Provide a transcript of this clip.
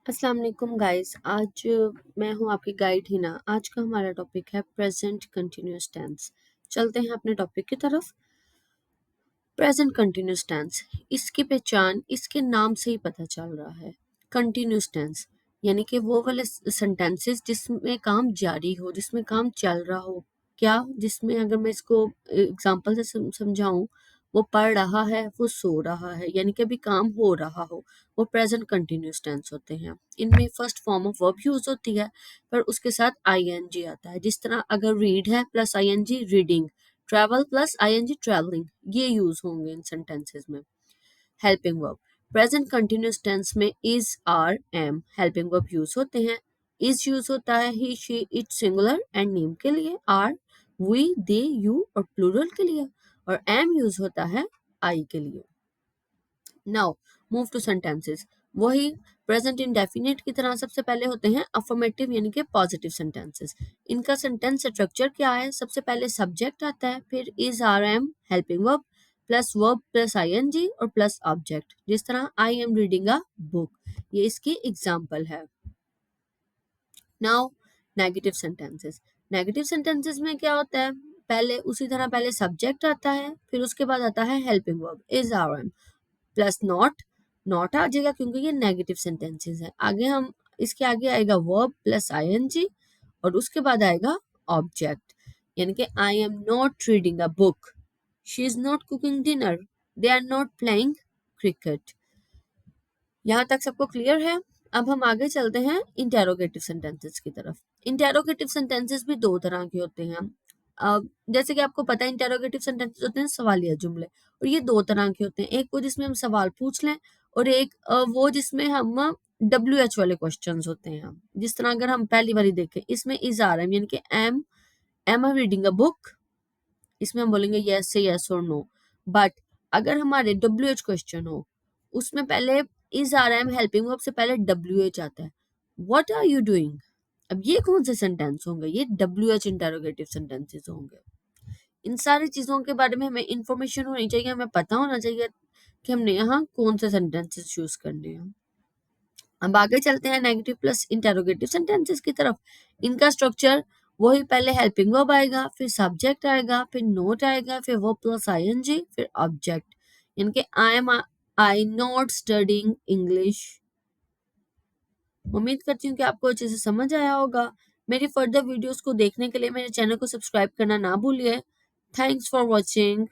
अस्सलाम वालेकुम गाइस। आज मैं हूं आपकी गाइड हिना। आज का हमारा टॉपिक है प्रेजेंट कंटिन्यूअस टेंस। चलते हैं अपने टॉपिक की तरफ। प्रेजेंट कंटिन्यूअस टेंस, इसकी पहचान इसके नाम से ही पता चल रहा है। कंटिन्यूअस टेंस यानी कि वो वाले सेंटेंसेस जिसमें काम जारी हो, जिसमें काम चल रहा हो। क्या? जिसमें अगर मैं इसको एग्जांपल से समझाऊं, वो पढ़ रहा है, वो सो रहा है, यानी कि अभी काम हो रहा हो, वो प्रेजेंट कंटिन्यूअस टेंस होते हैं। इनमें first form of verb use होती है, पर उसके साथ आईएनजी आता है। जिस तरह अगर रीड है plus I N G reading, travel plus I N G travelling, ये यूज होंगे इन सेंटेंसेस में। Helping verb, present continuous tense में is, are, am helping verb use होते हैं। इज यूज होता है he, she, it singular and name के लिए, आर वी, दे, यू और प्लूरल के लिए, और एम यूज होता है आई के लिए। Now move to sentences. वही प्रेजेंट इंडेफिनिट की तरह सबसे पहले होते हैं अफर्मेटिव यानी कि पॉजिटिव सेंटेंसेस। इनका सेंटेंस स्ट्रक्चर क्या है? सबसे पहले सब्जेक्ट आता है, फिर is, are, am helping verb plus ING और प्लस ऑब्जेक्ट। जिस तरह I am reading a book, ये इसकी एग्जांपल है। Now negative sentences. Negative sentences में क्या होता है? पहले उसी तरह पहले सब्जेक्ट आता है, फिर उसके बाद आता है helping verb is, are, am plus not आ जाएगा क्योंकि ये नेगेटिव सेंटेंसेस है। आगे हम इसके आगे आएगा वर्ब प्लस आईएनजी और उसके बाद आएगा ऑब्जेक्ट, यानी कि I am not reading a book, she is not cooking dinner, they are not playing cricket. यहाँ तक सबको क्लियर है? अब हम आगे चलते हैं इंटेरोगेटिव सेंटेंसेस की तरफ। इंटेरोगेटिव सेंटेंसेस भी दो तरह के होते हैं। जैसे कि आपको पता है इंटेरोगेटिव सेंटेंसेस होते हैं सवालिया जुमले, और ये दो तरह के होते हैं। एक वो जिसमें हम सवाल पूछ लें, और एक वो जिसमें हम WH वाले क्वेश्चंस होते हैं। जिस तरह अगर हम पहली बारी देखें, इसमें इज, आर, एम यानी कि am I reading a book, इसमें हम बोलेंगे यस से यस और नो। बट अगर हमारे WH क्वेश्चन हो, उसमें पहले is, are, am helping verb से पहले WH आता है, व्हाट आर यू डूइंग। अब ये कौन से सेंटेंस होंगे? ये WH इंटेरोगेटिव सेंटेंसेस होंगे। इन सारी चीजों के बारे में हमें इंफॉर्मेशन होनी चाहिए, हमें पता होना चाहिए कि हमने यहाँ कौन से सेंटेंसेस चूज करने हैं। अब आगे चलते हैं नेगेटिव प्लस इंटेरोगेटिव सेंटेंसेस की तरफ। इनका स्ट्रक्चर वही, पहले हेल्पिंग वर्ब आएगा, फिर सब्जेक्ट आएगा, फिर नोट आएगा, फिर वर्ब प्लस आईएनजी, फिर ऑब्जेक्ट। यानी कि आई नॉट स्टडिंग इंग्लिश। उम्मीद करती हूँ कि आपको अच्छे से समझ आया होगा। मेरी फर्दर वीडियोस को देखने के लिए मेरे चैनल को सब्सक्राइब करना ना भूलिए। Thanks for watching.